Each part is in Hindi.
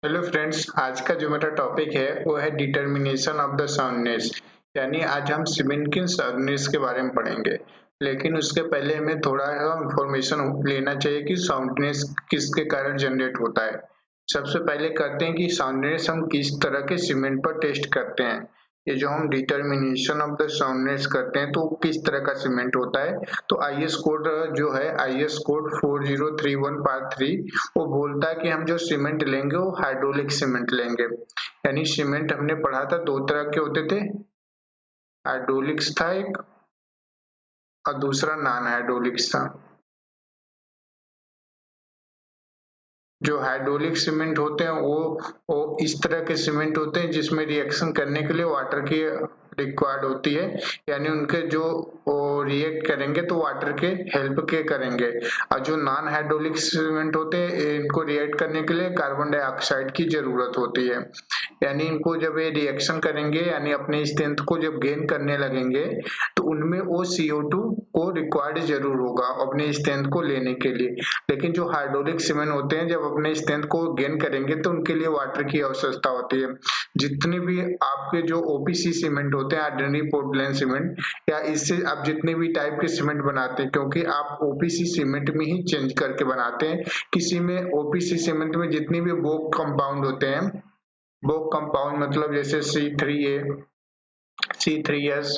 हेलो फ्रेंड्स, आज का जो मेरा टॉपिक है वो है डिटर्मिनेशन ऑफ द साउंडनेस। यानी आज हम सीमेंट की साउंडनेस के बारे में पढ़ेंगे। लेकिन उसके पहले हमें थोड़ा इंफॉर्मेशन लेना चाहिए कि साउंडनेस किसके कारण जनरेट होता है। सबसे पहले करते हैं कि साउंडनेस हम किस तरह के सीमेंट पर टेस्ट करते हैं। ये जो हम डिटर्मिनेशन ऑफ द साउंडनेस करते हैं तो किस तरह का सीमेंट होता है। तो आईएस कोड जो है आईएस कोड 4031 पार्ट 3 वो बोलता है कि हम जो सीमेंट लेंगे वो हाइड्रोलिक सीमेंट लेंगे। यानी सीमेंट हमने पढ़ा था दो तरह के होते थे, हाइड्रोलिक्स था एक और दूसरा नॉन हाइड्रोलिक्स था। जो हाइड्रोलिक सीमेंट होते हैं वो इस तरह के सीमेंट होते हैं जिसमें रिएक्शन करने के लिए वाटर की रिक्वायर्ड होती है। यानी उनके जो वो रिएक्ट करेंगे तो वाटर के हेल्प के करेंगे। और जो नॉन हाइड्रोलिक सीमेंट होते हैं इनको रिएक्ट करने के लिए कार्बन डाइऑक्साइड की जरूरत होती है। यानी इनको जब ये रिएक्शन करेंगे यानी अपने स्ट्रेंथ को जब गेन करने लगेंगे तो उनमें वो CO2 को रिक्वायर्ड जरूर होगा अपने स्ट्रेंथ को लेने के लिए। लेकिन जो हाइड्रोलिक सीमेंट होते हैं जब अपने स्ट्रेंथ को गेन करेंगे तो उनके लिए वाटर की आवश्यकता होती है। जितने भी आपके जो ओपीसी सीमेंट होते हैं, ऑर्डिनरी पोर्टलैंड सीमेंट, या इससे आप जितने भी टाइप के सीमेंट बनाते हैं, क्योंकि आप ओपीसी सीमेंट में ही चेंज करके बनाते हैं। किसी में ओपीसी सीमेंट में जितनी भी बोक कंपाउंड होते हैं, बोक कंपाउंड मतलब जैसे C3A, C3S,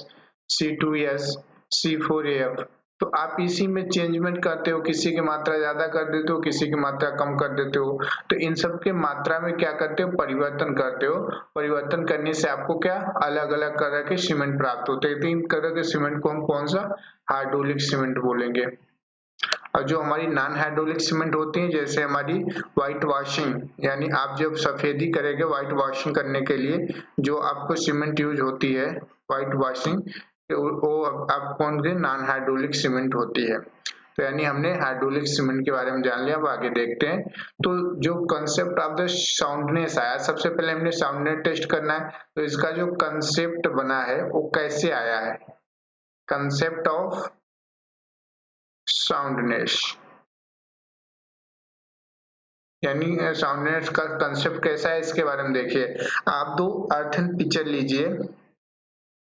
C2S, C4AF, तो आप इसी में चेंजमेंट करते हो। किसी की मात्रा ज्यादा कर देते हो, किसी की मात्रा कम कर देते हो। तो इन सब के मात्रा में क्या करते हो, परिवर्तन करते हो। परिवर्तन करने से आपको क्या अलग अलग तरह के सीमेंट प्राप्त होते हैं। तीन तरह के सीमेंट को हम कौन सा हाइड्रोलिक सीमेंट बोलेंगे। और जो हमारी नॉन हाइड्रोलिक सीमेंट होती है जैसे हमारी व्हाइट वॉशिंग, यानी आप जब सफेदी करेंगे व्हाइट वॉशिंग करने के लिए जो आपको सीमेंट यूज होती है व्हाइट वॉशिंग, वो आप कौन सी नॉन हाइड्रोलिक सीमेंट होती है। तो यानी हमने हाइड्रोलिक सीमेंट के बारे में जान लिया। अब आगे देखते हैं। तो जो कंसेप्ट ऑफ द साउंडनेस आया, सबसे पहले हमने साउंडनेस टेस्ट करना है। तो इसका जो कंसेप्ट बना है वो कैसे आया है, कंसेप्ट ऑफ साउंडनेस। यानी साउंडनेस का कंसेप्ट कैसा है इसके बारे में देखिए। आप दो अर्थन पिक्चर लीजिए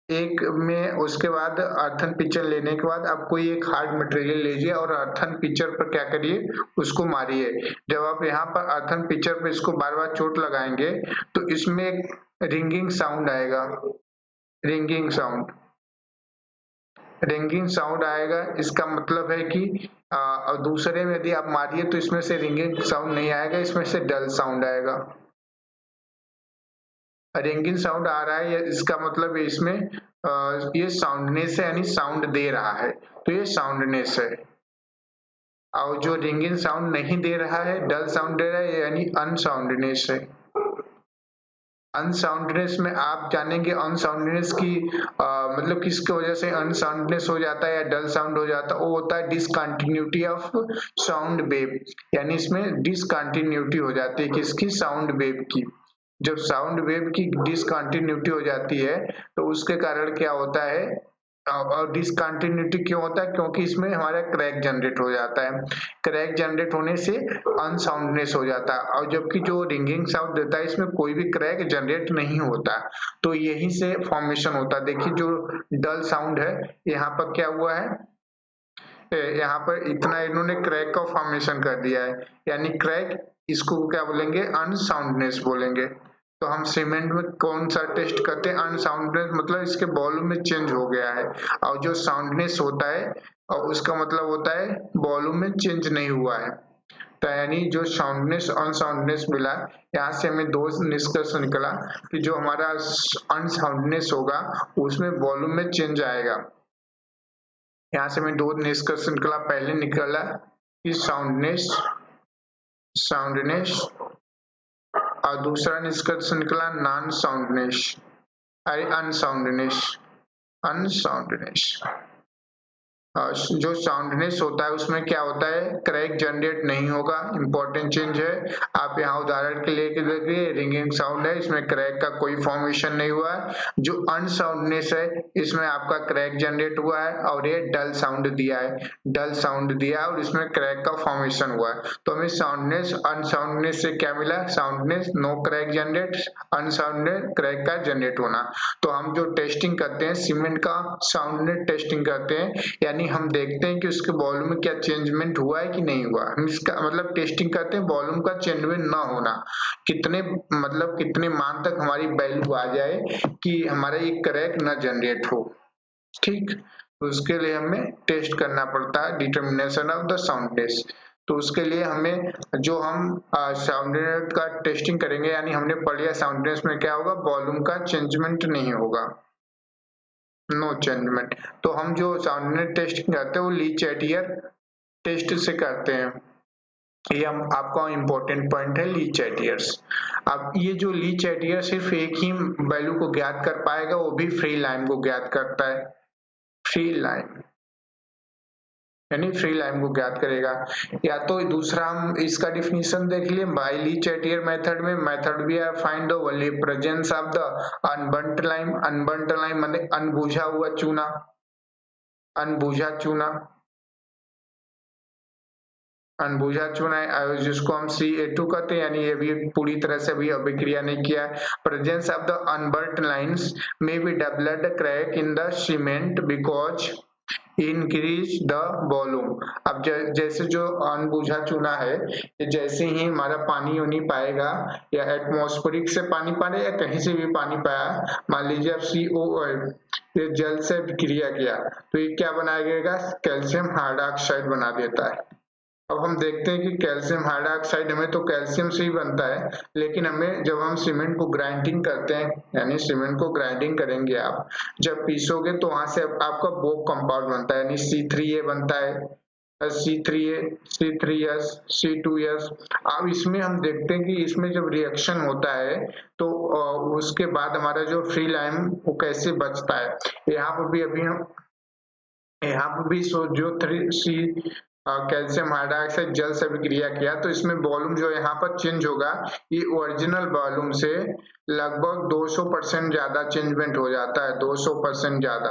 एक में, उसके बाद अर्थन पिक्चर लेने के बाद आप कोई एक हार्ड मटेरियल लीजिए और अर्थन पिक्चर पर क्या करिए, उसको मारिए। जब आप यहाँ पर अर्थन पिक्चर पे इसको बार बार चोट लगाएंगे तो इसमें एक रिंगिंग साउंड आएगा। रिंगिंग साउंड, रिंगिंग साउंड आएगा। इसका मतलब है कि और दूसरे में यदि आप मारिए तो इसमें से रिंगिंग साउंड नहीं आएगा, इसमें से डल साउंड आएगा। रिंगिंग साउंड आ रहा है इसका मतलब है इसमें ये साउंडनेस है, यानी साउंड दे रहा है, तो ये साउंडनेस है। और जो रिंगिंग साउंड नहीं दे रहा है, डल साउंड दे रहा है, यानी अनसाउंडनेस है। अनसाउंडनेस में आप जानेंगे अनसाउंडनेस की मतलब किसकी वजह से अनसाउंडनेस हो जाता है या डल साउंड हो जाता है। वो होता है डिसकंटिन्यूटी ऑफ साउंड वेव, यानी इसमें डिसकंटिन्यूटी हो जाती है किसकी, साउंड वेव की। जब साउंड वेव की डिसकंटिन्यूटी हो जाती है तो उसके कारण क्या होता है, और डिसकंटिन्यूटी क्यों होता है, क्योंकि इसमें हमारा क्रैक जनरेट हो जाता है। क्रैक जनरेट होने से अनसाउंडनेस हो जाता है। और जबकि जो रिंगिंग साउंड देता है इसमें कोई भी क्रैक जनरेट नहीं होता, तो यहीं से फॉर्मेशन होता है। देखिए जो डल साउंड है यहाँ पर क्या हुआ है, यहाँ पर इतना इन्होंने क्रैक का फॉर्मेशन कर दिया है, यानी क्रैक, इसको क्या बोलेंगे, अनसाउंडनेस बोलेंगे। तो हम सीमेंट में कौन सा टेस्ट करते हैं, अनसाउंडनेस, मतलब इसके वॉल्यूम में चेंज हो गया है। और जो साउंडनेस होता है और उसका मतलब होता है वॉल्यूम में चेंज नहीं हुआ है। तो यानी जो साउंडनेस अनसाउंडनेस मिला, यहाँ से हमें दो निष्कर्ष निकला कि जो हमारा अनसाउंडनेस होगा उसमें वॉल्यूम में चेंज आएगा। यहाँ से हमें दो निष्कर्ष निकला, पहले निकला कि साउंडनेस, साउंडनेस, और दूसरा निष्कर्ष निकला नॉन साउंडनेस, अरे अनसाउंडनेस, अनसाउंडनेस। जो साउंडनेस होता है उसमें क्या होता है, क्रैक जनरेट नहीं होगा, इंपॉर्टेंट चेंज है। आप यहाँ उदाहरण के लिए देखिए, रिंगिंग साउंड है, इसमें क्रैक का कोई फॉर्मेशन नहीं हुआ है। जो अनसाउंडनेस है इसमें आपका क्रैक जनरेट हुआ है, और ये डल साउंड दिया है, डल साउंड दिया है और इसमें क्रैक का फॉर्मेशन हुआ है। तो हमें साउंडनेस अनसाउंडनेस से क्या मिला, soundness no crack generate, unsoundness crack का जनरेट होना। तो हम जो टेस्टिंग करते हैं सीमेंट का, साउंडनेस टेस्टिंग करते हैं, यानी हम देखते हैं कि उसके वॉल्यूम में क्या चेंजमेंट हुआ है कि नहीं हुआ। हम इसका मतलब टेस्टिंग करते हैं वॉल्यूम का चेंजमेंट ना होना, कितने मतलब कितने मान तक हमारी वैल्यू आ जाए कि हमारा ये क्रैक न जनरेट हो। ठीक, तो उसके लिए हमें टेस्ट करना पड़ता है, डिटर्मिनेशन ऑफ द साउंडनेस। तो उसके लिए हमें जो हम साउंडनेस का टेस्टिंग करेंगे, यानी हमने पढ़ लिया साउंडनेस में क्या होगा, वॉल्यूम का चेंजमेंट नहीं होगा, नो चेंजमेंट। तो हम जो साउंडनेस टेस्टिंग करते हैं वो ली चैटियर टेस्ट से करते हैं। ये हम आपका इम्पोर्टेंट पॉइंट है, ली चैटियर्स। अब ये जो ली चैटियर सिर्फ एक ही वैल्यू को ज्ञात कर पाएगा, वो भी फ्री लाइन को ज्ञात करता है, फ्री लाइन, यानी फ्री लाइन को ज्ञात करेगा। या तो दूसरा हम इसका डिफिनीशन देख लिए, बाय ली चैटियर मेथड में, मेथड भी है find the only presence of the unburnt lime, unburnt lime माने अनबुझा हुआ चूना, अनबुझा चूना, अनबुझा चूना है जिसको हम CA2 कहते हैं, यानी ये भी पूरी तरह से भी अभिक्रिया नहीं किया है। Presence of the unburnt limes may be developed crack in the cement because increase the volume. अब जैसे जो अनबुझा चूना है, जैसे ही हमारा पानी नहीं पाएगा, या एटमॉस्फेरिक से पानी पाए या कहीं से भी पानी पाया, मान लीजिए अब CO ये जल से क्रिया किया तो ये क्या बनाएगा, कैल्शियम हाइड्रोक्साइड बना देता है। अब हम देखते हैं कि कैल्शियम हाइड्रोक्साइड हमें तो कैल्शियम से ही बनता है, लेकिन हमें जब हम सीमेंट को ग्राइंडिंग करते हैं, यानी सीमेंट को ग्राइंडिंग करेंगे आप जब पीसोगे, तो वहां से आपका बोक कंपाउंड बनता है, यानी C3A बनता है, C3A, C3S, C2S। अब इसमें हम देखते हैं कि इसमें जब रिएक्शन होता है तो उसके बाद हमारा जो फ्री लाइम वो कैसे बचता है, यहाँ पर भी अभी हम यहाँ पर भी जो 3C कैल्शियम हाइड्रोक्साइड जल से अभिक्रिया किया, तो इसमें वॉल्यूम जो यहाँ पर चेंज होगा, ये ओरिजिनल वॉल्यूम से लगभग 200% ज्यादा चेंजमेंट हो जाता है, 200% ज्यादा।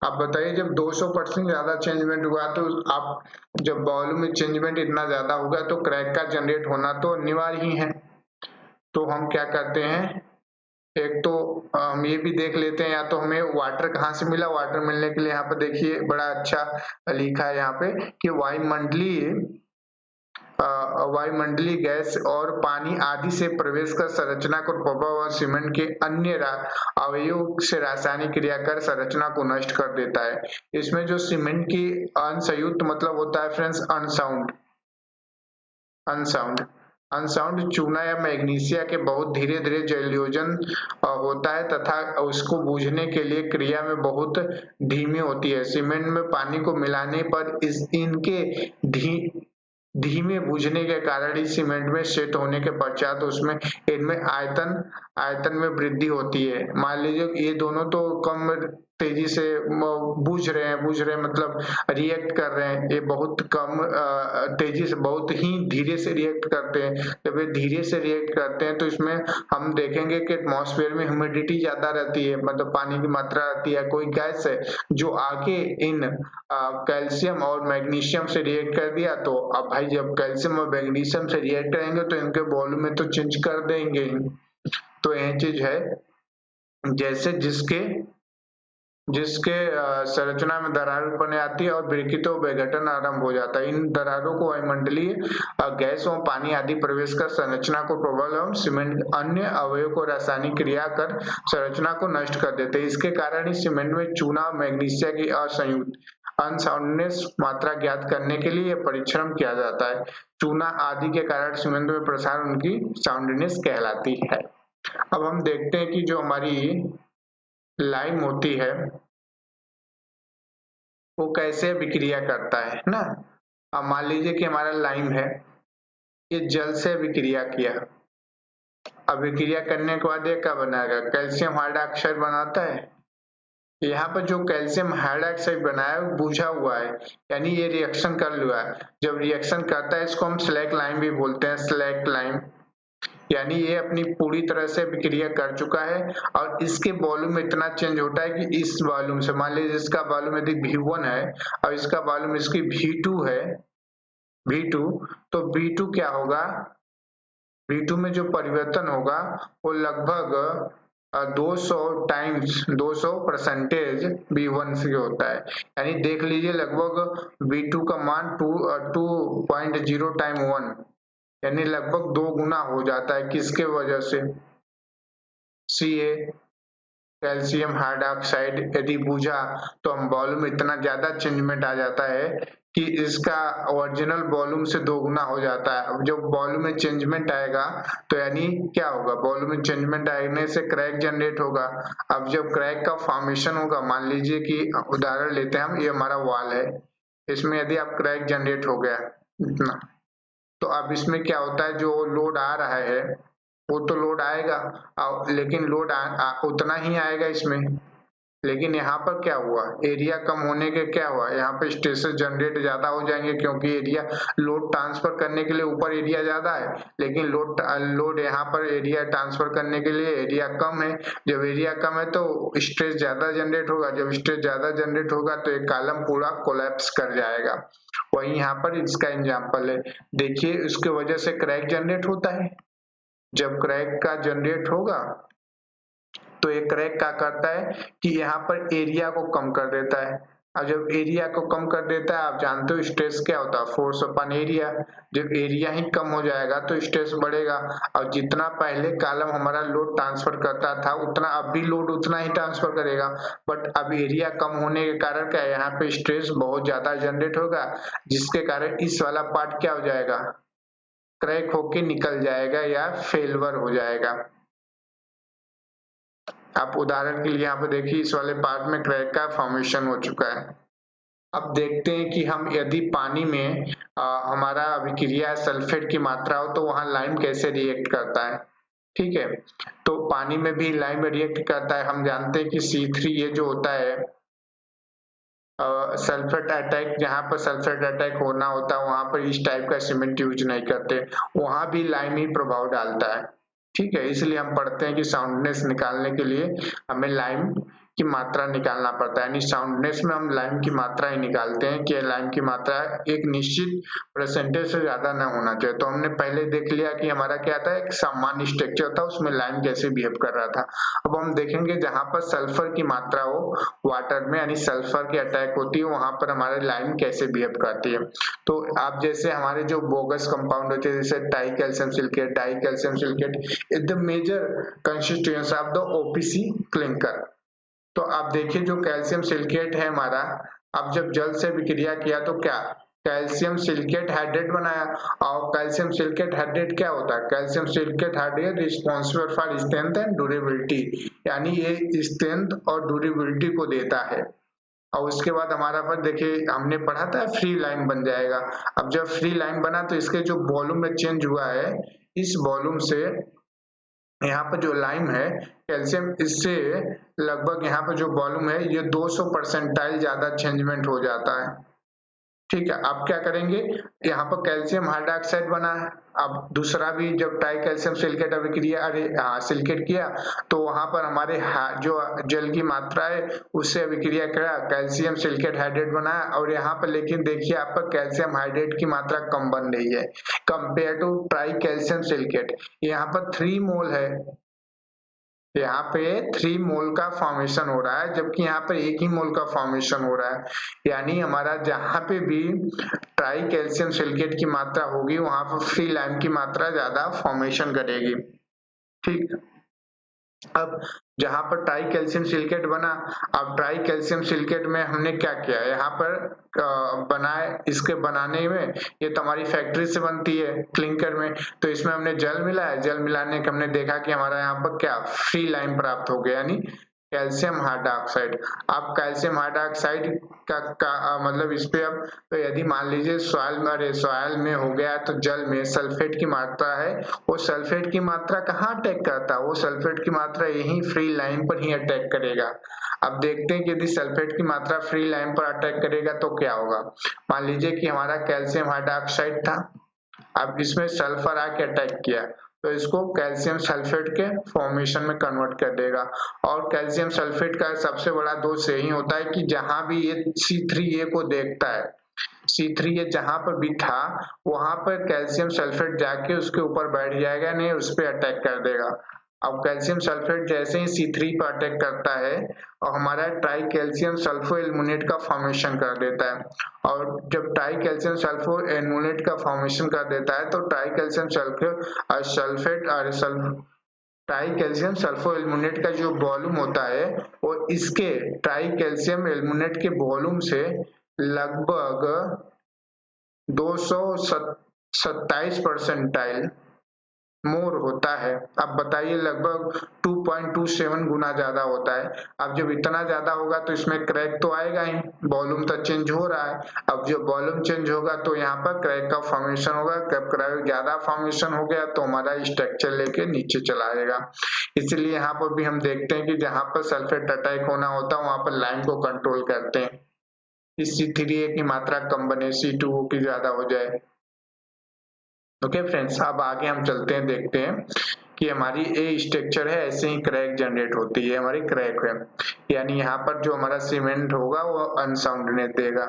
आप बताइए, जब 200% ज्यादा चेंजमेंट हुआ तो आप जब वॉल्यूम में चेंजमेंट इतना ज्यादा होगा तो क्रैक का जनरेट होना तो अनिवार्य ही है। तो हम क्या करते हैं, एक तो हम ये भी देख लेते हैं, या तो हमें वाटर कहाँ से मिला, वाटर मिलने के लिए यहाँ पे देखिए बड़ा अच्छा लिखा है यहाँ पे कि वायुमंडलीय गैस और पानी आदि से प्रवेश कर संरचना को प्रभाव और सीमेंट के अन्य अवयवों से रासायनिक क्रिया कर संरचना को नष्ट कर देता है। इसमें जो सीमेंट की अनसंयुक्त मतलब होता है फ्रेंड्स अनसाउंड, अनसाउंड अनसाउंड चूना या मैग्नीशिया के बहुत धीरे धीरे जलयोजन होता है तथा उसको बूझने के लिए क्रिया में बहुत धीमी होती है। सीमेंट में पानी को मिलाने पर इनके धीमे बूझने के कारण इस सीमेंट में सेट होने के पश्चात उसमें इनमें आयतन में वृद्धि होती है। मान लीजिए ये दोनों तो कम तेजी से बूझ रहे हैं मतलब रिएक्ट कर रहे हैं, ये बहुत कम तेजी से, बहुत ही धीरे से रिएक्ट करते हैं। जब ये धीरे से रिएक्ट करते हैं तो इसमें हम देखेंगे कि एटमॉस्फेयर में ह्यूमिडिटी ज्यादा रहती है, मतलब पानी की मात्रा रहती है। कोई गैस है जो आके इन कैल्शियम और मैग्नीशियम से रिएक्ट कर दिया, तो अब भाई जब कैल्शियम और मैग्नीशियम से रिएक्ट करेंगे तो इनके वॉल्यूम में तो चेंज कर देंगे। तो यह चीज है, जैसे जिसके जिसके संरचना में दरार उत्पन्न आती है और विकृत विघटन आरंभ हो जाता है। इन दरारों को वायुमंडलीय गैसों पानी आदि प्रवेश कर संरचना को प्रबल एवं सीमेंट अन्य अवयवों को रासायनिक क्रिया कर संरचना को नष्ट कर देते हैं। इसके कारण ही सीमेंट में चूना और मैग्नीशिया की असंयुक्त अनसाउंडनेस मात्रा ज्ञात करने के लिए यह परीक्षण किया जाता है। चूना आदि के कारण सीमेंट में प्रसार उनकी साउंडनेस कहलाती है। अब हम देखते हैं कि जो हमारी लाइम होती है वो कैसे विक्रिया करता है ना। अब मान लीजिए कि हमारा लाइम है, ये जल से विक्रिया किया, अब विक्रिया करने के बाद ये क्या बनाएगा, कैल्शियम हाइड्रोक्साइड बनाता है। यहाँ पर जो कैल्शियम हाइड्रोक्साइड बना है वो बुझा हुआ है, यानी ये रिएक्शन कर लिया है। जब रिएक्शन करता है इसको हम स्लैक लाइन भी बोलते हैं, स्लैक लाइन, यानी ये अपनी पूरी तरह से अभिक्रिया कर चुका है और इसके वॉल्यूम इतना चेंज होता है कि इस वॉल्यूम से, मान लीजिए इसका वॉल्यूम यदि V1 है और इसका वॉल्यूम इसकी V2 है, V2, तो V2 क्या होगा, V2 में जो परिवर्तन होगा वो लगभग 200 टाइम्स 200% V1 से होता है। यानी देख लीजिए लगभग V2 का मान 2.0 टाइम 1, यानी लगभग 2 गुना हो जाता है। किसके वजह से, Ca, कैल्शियम हाइड्रोक्साइड यदि बुझा तो हम वॉल्यूम इतना ज्यादा चेंजमेंट आ जाता है कि इसका ओरिजिनल वॉल्यूम से 2 गुना हो जाता है। अब जब वॉल्यूम में चेंजमेंट आएगा तो यानी क्या होगा, वॉल्यूम में चेंजमेंट आने से क्रैक जनरेट होगा। अब जब क्रैक का फॉर्मेशन होगा, मान लीजिए कि उदाहरण लेते हैं हम, ये हमारा वॉल है, इसमें यदि आप क्रैक जनरेट हो गया इतना, तो अब इसमें क्या होता है, जो लोड आ रहा है वो तो लोड आएगा, लेकिन लोड उतना ही आएगा इसमें, लेकिन यहाँ पर क्या हुआ, एरिया कम होने के क्या हुआ, यहाँ पे स्ट्रेसेस जनरेट ज्यादा हो जाएंगे, क्योंकि एरिया लोड ट्रांसफर करने के लिए ऊपर एरिया ज्यादा है, लेकिन लोड यहाँ पर एरिया ट्रांसफर करने के लिए एरिया कम है। जब एरिया कम है तो स्ट्रेस ज्यादा जनरेट होगा, जब स्ट्रेस ज्यादा जनरेट होगा तो एक कॉलम पूरा कोलैप्स कर जाएगा। वही यहाँ पर इसका एग्जाम्पल है, देखिए उसके वजह से क्रैक जनरेट होता है। जब क्रैक का जनरेट होगा तो ये क्रैक क्या करता है कि यहाँ पर एरिया को कम कर देता है, और जब एरिया को कम कर देता है, आप जानते हो स्ट्रेस क्या होता है, फोर्स अपन एरिया। जब एरिया ही कम हो जाएगा तो स्ट्रेस बढ़ेगा, और जितना पहले कॉलम हमारा लोड ट्रांसफर करता था उतना अब भी लोड उतना ही ट्रांसफर करेगा, बट अब एरिया कम होने के कारण क्या है, यहाँ पे स्ट्रेस बहुत ज्यादा जनरेट होगा, जिसके कारण इस वाला पार्ट क्या हो जाएगा, क्रैक होके निकल जाएगा या फेलवर हो जाएगा। आप उदाहरण के लिए यहाँ पे देखिए इस वाले पार्ट में क्रैक का फॉर्मेशन हो चुका है। अब देखते हैं कि हम यदि पानी में हमारा अभिक्रिया सल्फेट की मात्रा हो तो वहां लाइम कैसे रिएक्ट करता है। ठीक है, तो पानी में भी लाइम रिएक्ट करता है। हम जानते हैं कि C3 ये जो होता है सल्फेट अटैक, जहाँ पर सल्फेट अटैक होना होता है वहां पर इस टाइप का सीमेंट यूज नहीं करते, वहां भी लाइम ही प्रभाव डालता है। ठीक है, इसलिए हम पढ़ते हैं कि साउंडनेस निकालने के लिए हमें लाइम की मात्रा निकालना पड़ता है, यानी साउंडनेस में हम लाइम की मात्रा ही निकालते हैं कि लाइम की मात्रा एक निश्चित परसेंटेज से ज्यादा ना होना चाहिए। तो हमने पहले देख लिया कि हमारा क्या था, एक सामान्य स्ट्रक्चर था, उसमें लाइम कैसे बिहेव कर रहा था। अब हम देखेंगे जहां पर सल्फर की मात्रा हो वाटर में, यानी सल्फर की अटैक होती है, वहां पर हमारे लाइम कैसे बिहेव करती है। तो आप जैसे हमारे जो बोगस कंपाउंड होते हैं, जैसे di calcium silicate, di calcium silicate is the major constituents of the OPC clinker. तो आप देखिए जो कैल्शियम सिलिकेट है हमारा, अब जब जल से विक्रिया किया तो क्या, कैल्शियम सिलिकेट हाइड्रेट बनाया, और कैल्शियम सिलिकेट हाइड्रेट क्या होता है, calcium silicate hydrate responsible for strength and durability, यानी ये स्ट्रेंथ और ड्यूरेबिलिटी को देता है। और उसके बाद हमारा पर देखिए हमने पढ़ा था फ्री लाइन बन जाएगा। अब जब फ्री लाइन बना तो इसके जो वॉल्यूम में चेंज हुआ है, इस वॉल्यूम से यहाँ पर जो लाइम है कैल्शियम, इससे लगभग यहाँ पर जो वॉल्यूम है ये 200% ज्यादा चेंजमेंट हो जाता है। ठीक है, अब क्या करेंगे, यहाँ पर कैल्शियम हाइड्रोक्साइड बना है, अब दूसरा भी जब ट्राई कैल्शियम सिलिकेट अभिक्रिया सिलिकेट किया तो वहां पर हमारे जो जल की मात्रा है उससे अभिक्रिया करा, कैल्शियम सिलिकेट हाइड्रेट बनाया, और यहाँ पर लेकिन देखिए आपका कैल्शियम हाइड्रेट की मात्रा कम बन रही है compare to tri calcium silicate. यहाँ पर 3 मोल है, यहाँ पे 3 मोल का फॉर्मेशन हो रहा है, जबकि यहाँ पर 1 ही मोल का फॉर्मेशन हो रहा है। यानी हमारा जहां पे भी ट्राई कैल्शियम सिलिकेट की मात्रा होगी वहां पर फ्री लाइम की मात्रा ज्यादा फॉर्मेशन करेगी। ठीक, अब जहां पर ट्राई कैल्शियम सिलिकेट बना, अब ट्राई कैल्शियम सिलिकेट में हमने क्या किया, यहाँ पर बनाए, इसके बनाने में ये तो हमारी फैक्ट्री से बनती है क्लिंकर में, तो इसमें हमने जल मिलाया, जल मिलाने के हमने देखा कि हमारा यहाँ पर क्या फ्री लाइम प्राप्त हो गया, यानी कैल्शियम हाइड्रोक्साइड। अब कैल्शियम हाइड्रोक्साइड का मतलब इस पे अब तो यदि मान लीजिए सॉइल में हो गया तो जल में सल्फेट की मात्रा है, वो सल्फेट की मात्रा कहाँ अटैक करता है, वो सल्फेट की मात्रा यही फ्री लाइन पर ही अटैक करेगा। अब देखते हैं कि यदि सल्फेट की मात्रा फ्री लाइन पर अटैक करेगा तो क्या होगा। मान लीजिए कि हमारा कैल्शियम हाइड्रोक्साइड था, अब इसमें सल्फर आके अटैक किया तो इसको कैल्शियम सल्फेट के फॉर्मेशन में कन्वर्ट कर देगा। और कैल्शियम सल्फेट का सबसे बड़ा दोष यही होता है कि जहां भी ये C3A को देखता है, C3A जहां पर भी था वहां पर कैल्शियम सल्फेट जाके उसके ऊपर बैठ जाएगा, नहीं उस पर अटैक कर देगा। अब कैल्शियम सल्फेट जैसे ही C3 पर अटैक करता है और हमारा ट्राई कैल्शियम सल्फो एल्यूमिनेट का फॉर्मेशन कर देता है, और जब ट्राई कैल्शियम सल्फो एल्यूमिनेट का फॉर्मेशन कर देता है तो ट्राई कैल्शियम सल्फेट और ट्राई कैल्शियम सल्फो एल्यूमिनेट का जो वॉल्यूम होता है वो इसके ट्राई कैल्शियम एल्यूमिनेट के वॉल्यूम से लगभग 227 मोर होता है। अब बताइए लगभग 2.27 गुना ज्यादा होता है। अब जब इतना ज्यादा होगा तो इसमें क्रैक तो आएगा ही, वॉल्यूम तो चेंज हो रहा है। अब जब वॉल्यूम चेंज होगा तो यहाँ पर क्रैक का फॉर्मेशन होगा, जब क्रैक ज्यादा फॉर्मेशन हो गया तो हमारा स्ट्रक्चर लेके नीचे चला जाएगा। इसलिए यहाँ पर भी हम देखते हैं कि जहाँ पर सल्फेट अटैक होना होता है वहां पर लाइन को कंट्रोल करते हैं, इस C3A की मात्रा कम बने, C2O की ज्यादा हो जाए। ओके फ्रेंड्स, अब आगे हम चलते हैं, देखते हैं कि हमारी ए स्ट्रक्चर है, ऐसे ही क्रैक जनरेट होती है, हमारी क्रैक है, यानी यहाँ पर जो हमारा सीमेंट होगा वो अनसाउंडनेस देगा,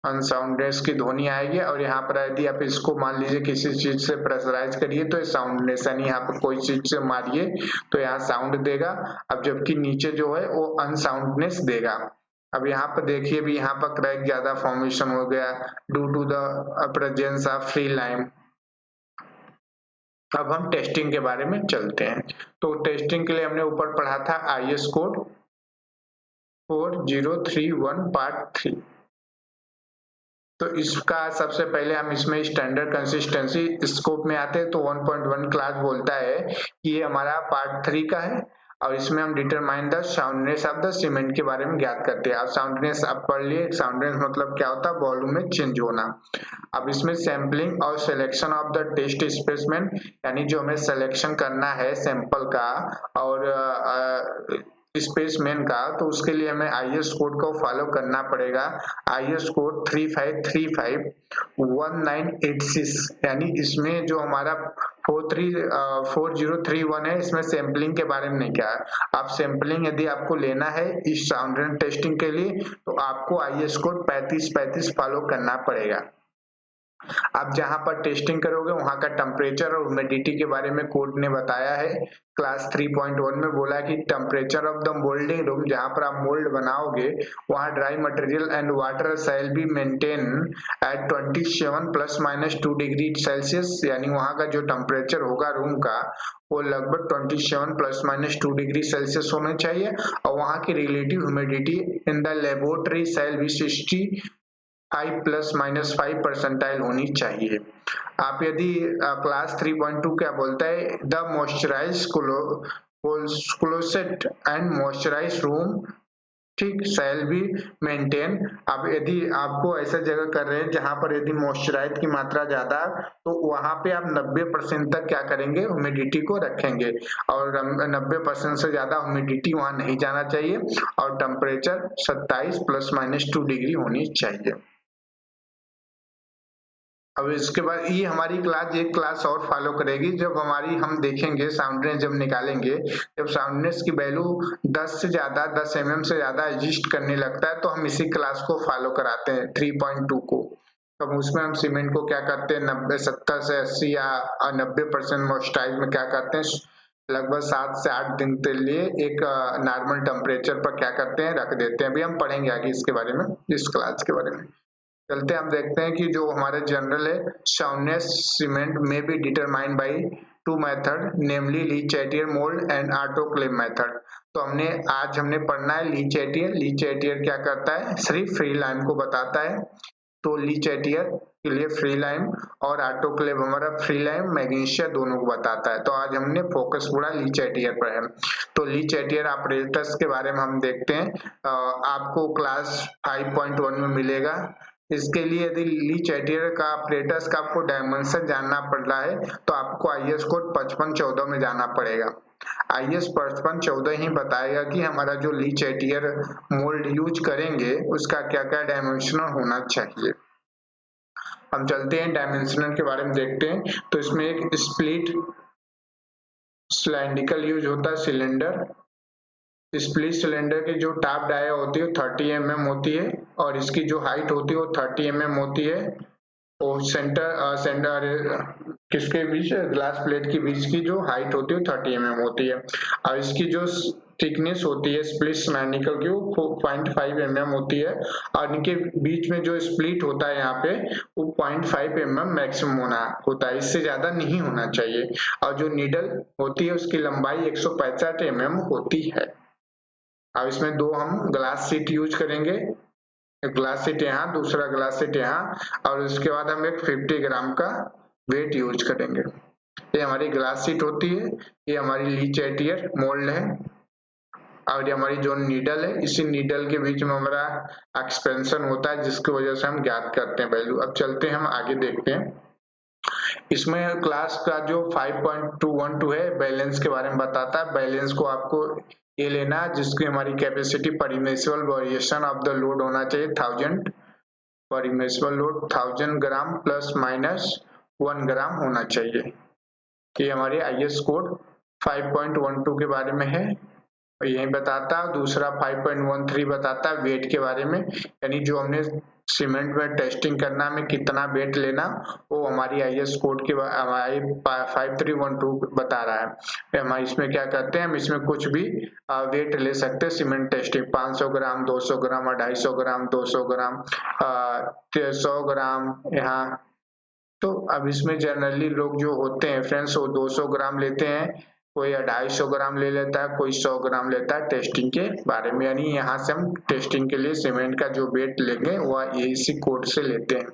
अनसाउंडनेस की ध्वनि आएगी। और यहाँ पर यदि आप इसको मान लीजिए किसी चीज से प्रेशराइज करिए तो साउंडनेस, यानी यहाँ पर कोई चीज से मारिए तो यहाँ साउंड देगा, अब जबकि नीचे जो है वो अनसाउंडनेस देगा। अब यहाँ पर देखिए भी यहाँ पर क्रैक ज्यादा फॉर्मेशन हो गया due to the presence of free lime. अब हम टेस्टिंग के बारे में चलते हैं। तो टेस्टिंग के लिए हमने ऊपर पढ़ा था IS कोड 4031 पार्ट 3। तो इसका सबसे पहले हम इसमें स्टैंडर्ड कंसिस्टेंसी स्कोप में आते हैं तो 1.1 क्लास बोलता है कि ये हमारा पार्ट 3 का है, और इसमें हम determine the soundness of the cement के बारे में ज्ञात करते हैं। आप साउंडनेस आप पढ़ लिए, साउंडनेस मतलब क्या होता है, वॉल्यूम में चेंज होना। अब इसमें सैम्पलिंग और selection of the test specimen, यानी जो हमें सिलेक्शन करना है सैंपल का और स्पेसमैन का, तो उसके लिए हमें IS कोड को फॉलो करना पड़ेगा। IS कोड 35351986, यानी इसमें जो हमारा 4031 है, इसमें सैम्पलिंग के बारे में नहीं क्या है। आप सैम्पलिंग यदि आपको लेना है इस साउंड टेस्टिंग के लिए तो आपको IS कोड 3535 फॉलो करना पड़ेगा। आप जहां पर टेस्टिंग करोगे वहां का टेम्परेचर और ह्यूमिडिटी के बारे में कोड ने बताया है। क्लास 3.1 में बोला कि temperature of the moulding room, जहां पर आप मोल्ड बनाओगे वहां dry material and water shall be maintain at 27 ±2 degree Celsius, यानी वहां का जो टेम्परेचर होगा रूम का वो लगभग 27 ±2 डिग्री सेल्सियस होना चाहिए, और वहां की relative humidity in the laboratory shall be 65 ± 5 percentile होनी चाहिए। आप यदि क्लास 3.2 क्या बोलता है, the moisturise closet and moisturise room, ठीक, शैल बी मेंटेन। अब यदि आपको ऐसा जगह कर रहे हैं जहां पर यदि मॉइस्चराइज की मात्रा ज्यादा तो वहां पे आप 90% तक क्या करेंगे, ह्यूमिडिटी को रखेंगे, और 90% से ज्यादा ह्यूमिडिटी वहां नहीं जाना चाहिए, और टेम्परेचर 27 ±2 डिग्री होनी चाहिए। अब इसके बाद ये हमारी क्लास एक क्लास और फॉलो करेगी, जब हमारी हम देखेंगे साउंडनेस जब निकालेंगे, जब साउंडनेस की वैल्यू 10 से ज्यादा 10 mm से ज्यादा एग्जिस्ट करने लगता है तो हम इसी क्लास को फॉलो कराते हैं 3.2 को। तो उसमें हम सीमेंट को क्या करते हैं 90 70 से 80 या 90% मॉइस्चराइज में क्या करते हैं, लगभग 7 से 8 दिन के लिए एक नॉर्मल टेम्परेचर पर क्या करते हैं, रख देते हैं। अभी हम पढ़ेंगे आगे इसके बारे में, इस क्लास के बारे में। चलते हम देखते हैं कि जो हमारे जनरल है साउंडनेस सीमेंट में be determined by 2 method, namely Le Chatelier mould and autoclave method. तो हमने पढ़ना है लीचेटियर। लीचेटियर क्या करता है, सिर्फ फ्री लाइन को बताता है, तो लीच एटियर के लिए फ्री लाइम और ऑटोक्लेव हमारा फ्री लाइम मैग्नीशिया दोनों को बताता है। तो आज हमने फोकस पूरा लीच एटियर पर है। तो लीच एटियर ऑपरेटर्स के बारे में हम देखते हैं, आपको क्लास 5.1 में मिलेगा। इसके लिए यदि लीच एटियर का ऑपरेटर्स का आपको डायमेंशन जानना पड़ रहा है तो आपको आईएस कोड 5514 में जाना पड़ेगा। आईएस 5514 ही बताएगा कि हमारा जो लीच एटियर मोल्ड यूज करेंगे उसका क्या क्या डायमेंशनल होना चाहिए। हम चलते हैं डायमेंशनल के बारे में देखते हैं। तो इसमें एक स्प्लिट सिलेंड्रिकल यूज होता है सिलेंडर। स्प्लिट सिलेंडर की जो टॉप डाया होती है 30 mm होती है और इसकी जो हाइट होती है वो 30 mm होती है। और सेंटर किसके बीच, ग्लास प्लेट के बीच की जो हाइट होती है 30 mm होती है और इसकी जो थिकनेस होती है स्प्लिट सिलेंड्रिकल की वो 0.5 mm होती है और इनके बीच में जो स्प्लिट होता है यहाँ पे वो 0.5 mm मैक्सिमम होता है, इससे ज्यादा नहीं होना चाहिए। और जो नीडल होती है उसकी लंबाई 165 mm होती है। अब इसमें दो हम ग्लास शीट यूज करेंगे, एक ग्लास शीट यहाँ, दूसरा ग्लास शीट यहाँ, और उसके बाद हम एक 50 ग्राम का वेट यूज करेंगे। ये हमारी ग्लास शीट होती है, ये हमारी लीच एटियर मोल्ड है और ये हमारी जो नीडल है, इसी नीडल के बीच में हमारा एक्सपेंशन होता है जिसकी वजह से हम ज्ञात करते हैं वैल्यू। अब चलते हैं हम आगे देखते हैं। इसमें क्लास का जो 5.212 है बैलेंस के बारे में बताता है। बैलेंस को आपको ये लेना जिसकी हमारी capacity permissible variation of the load होना चाहिए 1000, permissible load 1000 gram plus minus 1 ग्राम होना चाहिए। ये हमारी आईएस कोड 5.12 के बारे में है और यही बताता है। दूसरा 5.13 बताता है वेट के बारे में, यानी जो हमने सीमेंट में टेस्टिंग करना में कितना वेट लेना वो हमारी आईएस कोड के हमारी 5312 बता रहा है। हमारे इसमें क्या करते हैं, हम इसमें कुछ भी वेट ले सकते हैं सीमेंट टेस्टिंग, 500 ग्राम 200 ग्राम 250 ग्राम 200 ग्राम 100 ग्राम यहाँ। तो अब इसमें जनरली लोग जो होते हैं फ्रेंड्स वो 200 ग्राम लेते हैं, कोई 250 ग्राम ले लेता है, कोई 100 ग्राम लेता है टेस्टिंग के बारे में। यानी यहाँ से हम टेस्टिंग के लिए सीमेंट का जो वेट लेंगे वह इसी कोड से लेते हैं।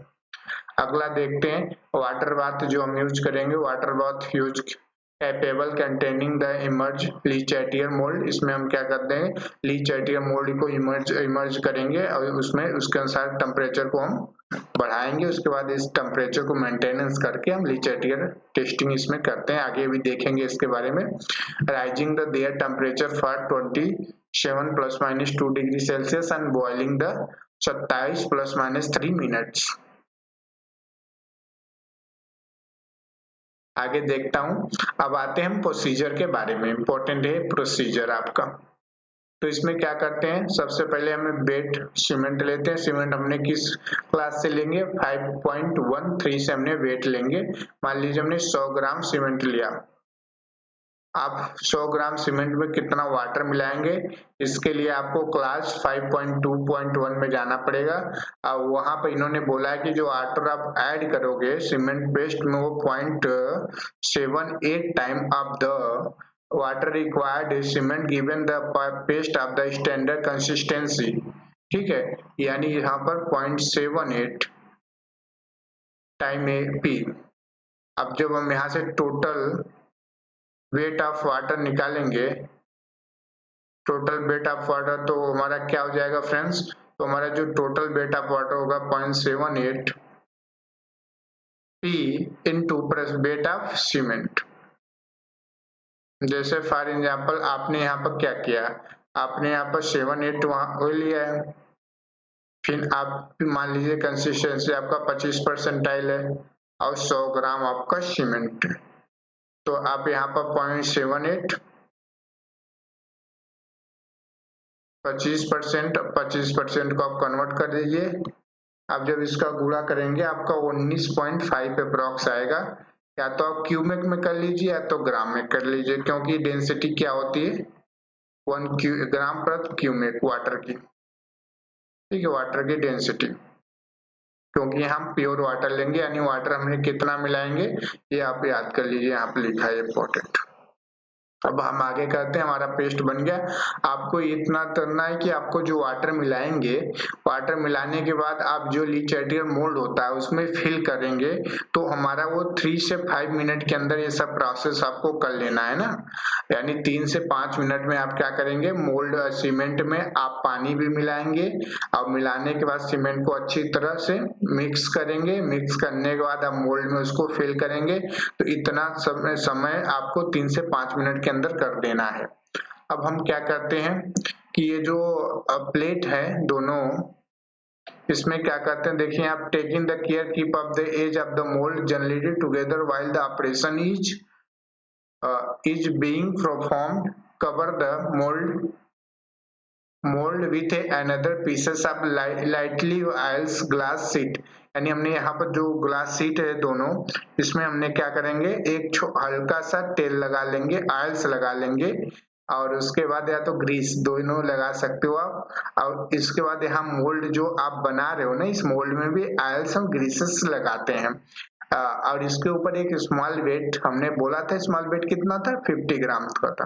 अगला देखते हैं वाटर बाथ जो हम यूज करेंगे, water bath use capable containing the immerse Le Chatelier mould. इसमें हम क्या करते हैं, लीच एटियर मोल्ड को इमर्ज करेंगे और उसमें उसके अनुसार टेम्परेचर को हम बढ़ाएंगे। उसके बाद इस टेम्परेचर को मेंटेनेंस करके हम लीच एटियर टेस्टिंग इसमें करते हैं। आगे भी देखेंगे इसके बारे में। Rising the their temperature for 27 ± 2 degree Celsius and boiling the 27 ± 3 minutes. आगे देखता हूं। अब आते हैं हम प्रोसीजर के बारे में, इंपॉर्टेंट है प्रोसीजर आपका। तो इसमें क्या करते हैं, सबसे पहले हमें बेड सीमेंट लेते हैं। सीमेंट हमने किस क्लास से लेंगे, 5.13 से हमने वेट लेंगे। मान लीजिए हमने 100 ग्राम सीमेंट लिया। आप 100 ग्राम सीमेंट में कितना वाटर मिलाएंगे, इसके लिए आपको क्लास 5.2.1 में जाना पड़ेगा। और वहां पर इन्होंने बोला है कि जो वाटर आप ऐड करोगे सीमेंट पेस्ट में वो 0.78 time of the water required cement given the paste of the standard consistency. ठीक है, यानी यहाँ पर 0.78 टाइम पी। अब जब हम यहाँ से टोटल वेट ऑफ वाटर निकालेंगे, टोटल वेट ऑफ वाटर, तो हमारा क्या हो जाएगा फ्रेंड्स, तो हमारा जो टोटल वेट ऑफ वाटर होगा 0.78 P into plus weight of cement. जैसे फॉर एग्जांपल आपने यहाँ पर क्या किया, आपने यहाँ पर 78 वहां लिया है, फिर आप मान लीजिए कंसिस्टेंसी आपका 25% है और 100 ग्राम आपका सीमेंट है। तो आप यहाँ पर 0.78 25% को आप कन्वर्ट कर दीजिए। अब जब इसका गुणा करेंगे आपका 19.5 अप्रॉक्स आएगा। या तो आप क्यूबिक में कर लीजिए या तो ग्राम में कर लीजिए, क्योंकि डेंसिटी क्या होती है 1 ग्राम प्रति क्यूबिक वाटर की। ठीक है, वाटर की डेंसिटी, क्योंकि हम प्योर वाटर लेंगे, यानी वाटर हमने कितना मिलाएंगे ये आप याद कर लीजिए, यहाँ पे लिखा है इंपॉर्टेंट। अब हम आगे करते हैं, हमारा पेस्ट बन गया। आपको इतना करना है कि आपको जो वाटर मिलाएंगे, वाटर मिलाने के बाद आप जो लीचेटियर मोल्ड होता है उसमें फिल करेंगे, तो हमारा वो 3 से 5 मिनट के अंदर ये सब प्रोसेस आपको कर लेना है ना। यानी 3 से 5 मिनट में आप क्या करेंगे, मोल्ड सीमेंट में आप पानी भी मिलाएंगे और मिलाने के बाद सीमेंट को अच्छी तरह से मिक्स करेंगे। मिक्स करने के बाद आप मोल्ड में उसको फिल करेंगे। तो इतना समय आपको 3 से 5 मिनट के अंदर कर देना है। अब हम क्या करते हैं कि ये जो प्लेट है दोनों, इसमें क्या करते हैं, देखिए आप taking the care keep up the edge of the mould generated together while the operation is being performed, cover the mold with another pieces of lightly oils glass sheet। यानी हमने यहाँ पर जो ग्लास शीट है दोनों, इसमें हमने क्या करेंगे, एक हल्का सा तेल लगा लेंगे, ऑयल्स लगा लेंगे, और उसके बाद या तो ग्रीस, दोनों लगा सकते हो आप। और इसके बाद यहाँ मोल्ड जो आप बना रहे हो ना, इस मोल्ड में भी ऑयल्स हम ग्रीसेस लगाते हैं। और इसके ऊपर एक स्मॉल वेट, हमने बोला था स्मॉल वेट कितना था, 50 ग्राम का था।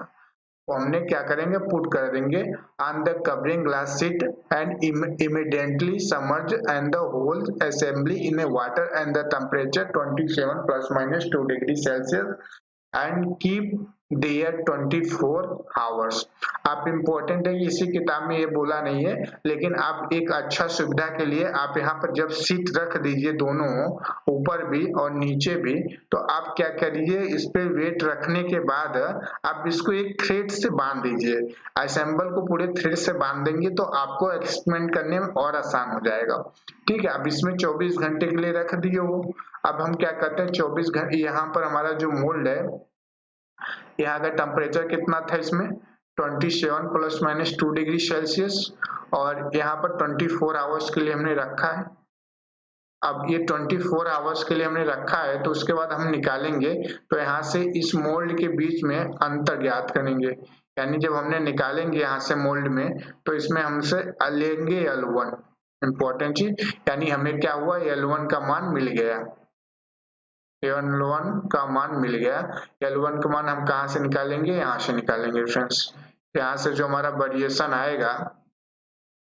तो हमने क्या करेंगे, पुट कर देंगे on the covering glass sheet and immediately submerge and the whole assembly in a water and the temperature 27 ± 2 degree Celsius and keep there 24 hours. आप इम्पोर्टेंट है कि इसी किताब में ये बोला नहीं है, लेकिन आप एक अच्छा सुविधा के लिए आप यहाँ पर जब सीट रख दीजिए दोनों, ऊपर भी और नीचे भी, तो आप क्या करिए, इस पे वेट रखने के बाद आप इसको एक थ्रेड से बांध दीजिए। असेंबल को पूरे थ्रेड से बांध देंगे तो आपको एक्सपेरिमेंट करने में और आसान हो जाएगा। ठीक है, अब इसमें 24 घंटे के लिए रख दिए हो। अब हम क्या करते हैं, 24 घंटे, यहाँ पर हमारा जो मोल्ड है, यहाँ का टेम्परेचर कितना था इसमें, 27 ± 2 डिग्री सेल्सियस, और यहाँ पर 24 आवर्स के लिए हमने रखा है। अब ये 24 आवर्स के लिए हमने रखा है, तो उसके बाद हम निकालेंगे, तो यहाँ से इस मोल्ड के बीच में अंतर ज्ञात करेंगे। यानी जब हमने निकालेंगे यहाँ से मोल्ड में, तो इसमें हमसे लेंगे L1, इम्पोर्टेंट चीज, यानी हमें क्या हुआ, L1 का मान मिल गया। L1 का मान मिल गया। L1 का मान हम कहाँ से निकालेंगे, यहाँ से निकालेंगे फ्रेंड्स। यहाँ से जो हमारा वेरिएशन आएगा,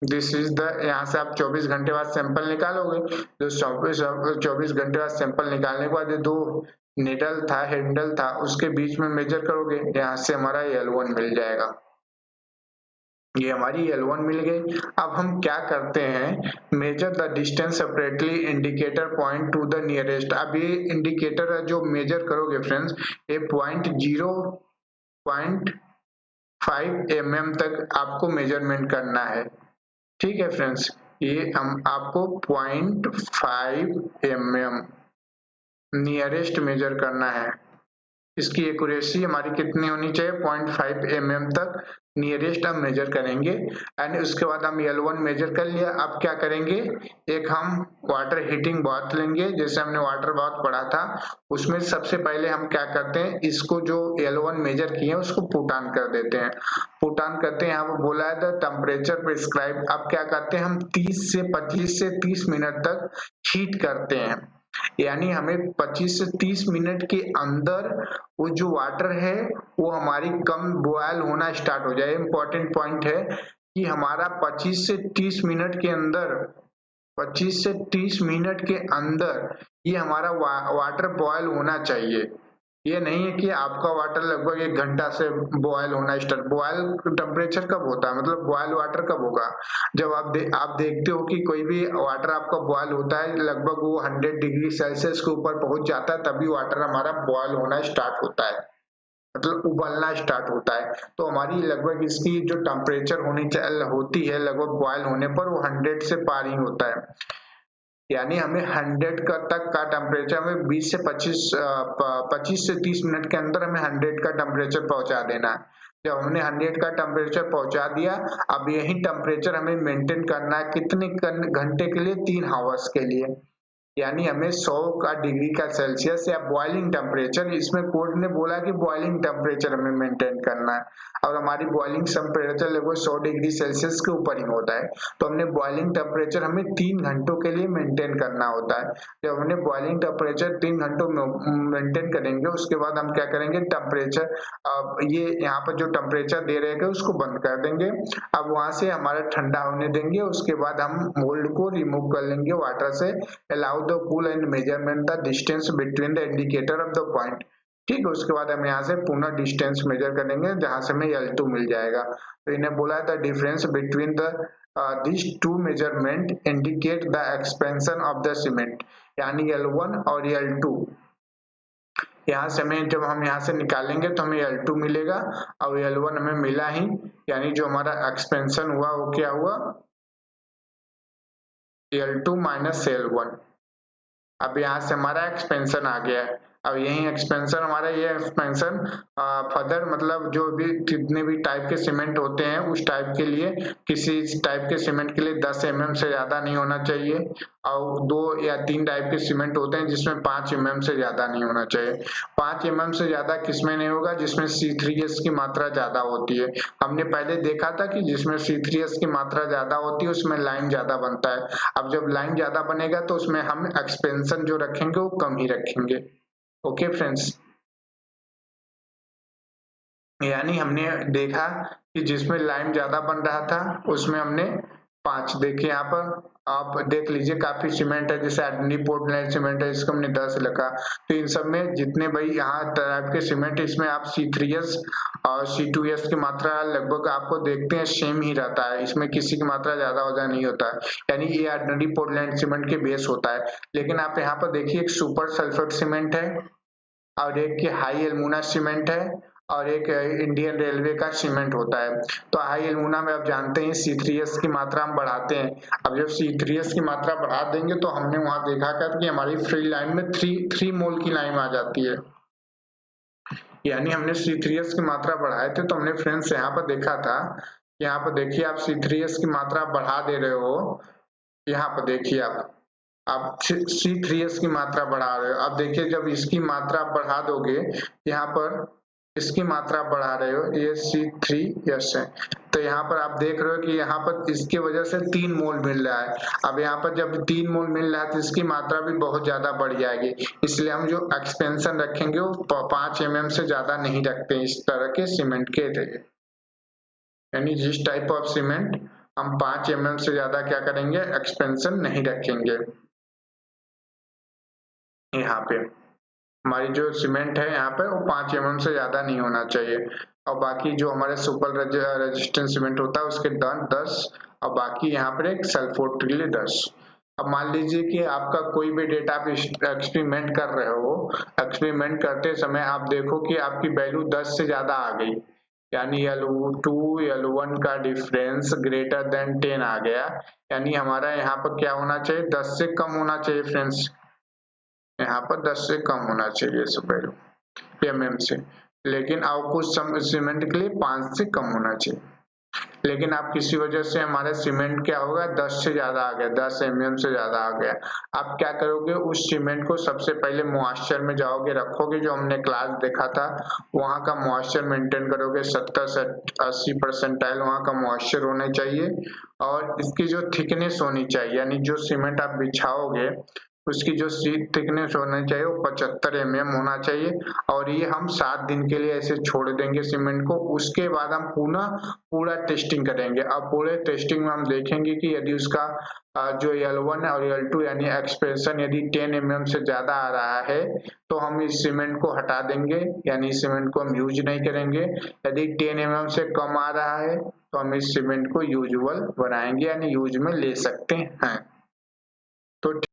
दिस इज द, यहाँ से आप 24 घंटे बाद सैंपल निकालोगे, जो 24 घंटे बाद सैंपल निकालने के बाद जो दो निडल था, हैंडल था, उसके बीच में मेजर करोगे, यहाँ से हमारा L1 मिल जाएगा। ये हमारी L1 मिल गई। अब हम क्या करते हैं, measure the distance separately indicator point two the nearest. अब ये इंडिकेटर जो मेजर करोगे फ्रेंड्स, ये 0.5 mm तक आपको मेजरमेंट करना है। ठीक है फ्रेंड्स, ये हम आपको 0.5 mm नियरेस्ट मेजर करना है। इसकी एक्यूरेसी हमारी कितनी होनी चाहिए, 0.5 mm तक नियरेस्ट हम मेजर करेंगे। एंड उसके बाद हम L1 मेजर कर लिया। अब क्या करेंगे, एक हम वाटर हीटिंग बाथ लेंगे, जैसे हमने वाटर बाथ पढ़ा था, उसमें सबसे पहले हम क्या करते हैं, इसको जो L1 मेजर किए हैं उसको पुट ऑन कर देते हैं। पुट ऑन करते हैं, यहाँ पर बोला है द टेम्परेचर प्रिस्क्राइब। अब क्या करते हैं, हम 25 से 30 मिनट तक हीट करते हैं। यानी हमें 25 से 30 मिनट के अंदर वो जो वाटर है वो हमारी कम बॉयल होना स्टार्ट हो जाए। इम्पोर्टेंट पॉइंट है कि हमारा 25 से 30 मिनट के अंदर, 25 से 30 मिनट के अंदर ये हमारा वाटर बॉयल होना चाहिए। ये नहीं है कि आपका वाटर लगभग 1 घंटा से बॉयल होना स्टार्ट। बॉयल टेम्परेचर कब होता है, मतलब बॉयल वाटर कब होगा, जब आप देखते हो कि कोई भी वाटर आपका बॉयल होता है, लगभग वो 100 डिग्री सेल्सियस के ऊपर पहुंच जाता है, तभी वाटर हमारा बॉयल होना स्टार्ट होता है, मतलब उबलना स्टार्ट होता है। तो हमारी लगभग इसकी जो टेम्परेचर होती है लगभग बॉयल होने पर वो 100 से पार ही होता है। यानी हमें 100 तक का टेम्परेचर, हमें 20 से 25 से 30 मिनट के अंदर हमें 100 का टेम्परेचर पहुंचा देना है। जब हमने 100 का टेम्परेचर पहुंचा दिया, अब यही टेम्परेचर हमें मेंटेन करना है कितने घंटे के लिए, 3 आवर्स के लिए। यानी हमें 100 का डिग्री का सेल्सियस या बॉइलिंग टेम्परेचर, इसमें कोड ने बोला कि बॉइलिंग टेम्परेचर हमें मेंटेन करना है और हमारी बॉइलिंग टेम्परेचर लगभग 100 डिग्री सेल्सियस के ऊपर ही होता है। तो हमने बॉइलिंग टेम्परेचर हमें 3 घंटों के लिए मेंटेन करना होता है। जब हमने बॉइलिंग टेम्परेचर 3 घंटों में मेंटेन करेंगे, उसके बाद हम क्या करेंगे, टेम्परेचर ये यहाँ पर जो टेम्परेचर दे रहेगा उसको बंद कर देंगे। अब वहां से हमारा ठंडा होने देंगे, उसके बाद हम मोल्ड को रिमूव कर लेंगे वाटर से। Allow the cool and measurement the distance between the indicator of the point. ठीक है, उसके बाद हम यहाँ से पुनः डिस्टेंस मेजर करेंगे जहां से हमें L2 मिल जाएगा। तो इन्हें बोला the difference between the this two measurement indicate the expansion of the cement, यानी L1 और L2। यहाँ से हमें, जब हम यहाँ से निकालेंगे तो हमें L2 मिलेगा और L1 हमें मिला ही, यानी जो हमारा एक्सपेंशन हुआ वो क्या हुआ, L2 माइनस L1। अब यहाँ से हमारा एक्सपेंशन आ गया है। अब यही एक्सपेंशन हमारा, ये एक्सपेंशन फर्दर मतलब जो भी कितने भी टाइप के सीमेंट होते हैं उस टाइप के लिए, किसी टाइप के सीमेंट के लिए 10 mm से ज्यादा नहीं होना चाहिए और 2 या 3 टाइप के सीमेंट होते हैं जिसमें 5 mm से ज्यादा नहीं होना चाहिए। 5 mm से ज्यादा किसमें नहीं होगा, जिसमें C3S की मात्रा ज्यादा होती है। हमने पहले देखा था कि जिसमें C3S की मात्रा ज्यादा होती है उसमें लाइन ज्यादा बनता है। अब जब लाइन ज्यादा बनेगा तो उसमें हम एक्सपेंशन जो रखेंगे वो कम ही रखेंगे। ओके फ्रेंड्स, यानी हमने देखा कि जिसमें लाइन ज्यादा बन रहा था उसमें हमने 5, देखिए यहाँ पर आप देख लीजिए काफी सीमेंट है, जैसे एडनी पोर्टलैंड सीमेंट है, इसको हमने 10 लिखा। तो इन सब में जितने भाई यहाँ टाइप के सीमेंट, इसमें आप C3S और C2S की मात्रा लगभग आपको देखते हैं सेम ही रहता है, इसमें किसी की मात्रा ज्यादा ज्यादा नहीं होता है, यानी ये एडनी पोर्टलैंड सीमेंट के बेस होता है। लेकिन आप यहाँ पर देखिए एक सुपर सल्फेट सीमेंट है और एक की हाई एल्यूमिना सीमेंट है और एक इंडियन रेलवे का सीमेंट होता है। तो हाई एल्यूमिना में आप जानते हैं C3S की मात्रा हम बढ़ाते हैं। अब जब C3S की मात्रा बढ़ा देंगे तो हमने वहां देखा था कि हमारी फ्री लाइन में 3 मोल की लाइन आ जाती है, यानी हमने C3S की मात्रा बढ़ाए थे। तो हमने फ्रेंड्स यहाँ पर देखा था, यहाँ पर देखिए आप C3S की मात्रा बढ़ा दे रहे हो, यहाँ पर देखिए आप C3S की मात्रा बढ़ा रहे हो। अब देखिए जब इसकी मात्रा बढ़ा दोगे, यहाँ पर इसकी मात्रा बढ़ा रहे हो, ये C3S है, तो यहाँ पर आप देख रहे हो कि यहाँ पर इसकी वजह से 3 मोल मिल रहा है। अब यहाँ पर जब 3 मोल मिल रहा है तो इसकी मात्रा भी बहुत ज्यादा बढ़ जाएगी, इसलिए हम जो एक्सपेंशन रखेंगे वो 5 mm से ज्यादा नहीं रखते इस तरह के सीमेंट के लिए। यानी जिस टाइप ऑफ सीमेंट हम 5 mm से ज्यादा क्या करेंगे, एक्सपेंशन नहीं रखेंगे। यहाँ पे हमारी जो सीमेंट है यहाँ पे वो 5 mm से ज्यादा नहीं होना चाहिए। और बाकी जो हमारे सुपर रेजिस्टेंट सीमेंट होता है उसके 10 और बाकी यहाँ पर एक सल्फोट के लिए 10। अब मान लीजिए कि आपका कोई भी डेटा आप एक्सपेरिमेंट कर रहे हो, एक्सपेरिमेंट करते समय आप देखो कि आपकी वैल्यू 10 से ज्यादा आ गई, यानी L2 L1 का डिफरेंस ग्रेटर देन 10 आ गया, यानी हमारा यहाँ पर क्या होना चाहिए, 10 से कम होना चाहिए फ्रेंड्स। यहाँ पर 10 से कम होना चाहिए सब वैल्यू mm से, लेकिन अब कुछ सीमेंट के लिए 5 से कम होना चाहिए। लेकिन आप किसी वजह से हमारे सीमेंट क्या होगा, 10 से ज्यादा आ गया, 10 mm से ज्यादा आ गया। आप क्या करोगे, उस सीमेंट को सबसे पहले मॉइस्चर में जाओगे, रखोगे, जो हमने क्लास देखा था वहां का मॉइस्चर मेंटेन करोगे, 70 से 80% वहां का मॉइस्चर होना चाहिए। और इसकी जो थिकनेस होनी चाहिए, यानी जो सीमेंट आप बिछाओगे उसकी जो थिकनेस होना चाहिए वो 75 mm होना चाहिए। और ये हम 7 दिन के लिए ऐसे छोड़ देंगे सीमेंट को, उसके बाद हम पूरा टेस्टिंग करेंगे। अब पूरे टेस्टिंग में हम देखेंगे कि यदि उसका जो L1 और L2 यानी एक्सप्रेशन यदि 10 mm से ज्यादा आ रहा है तो हम इस सीमेंट को हटा देंगे, यानी इस सीमेंट को हम यूज नहीं करेंगे। यदि 10 mm से कम आ रहा है तो हम इस सीमेंट को यूजुअल बनाएंगे, यानी यूज में ले सकते हैं। तो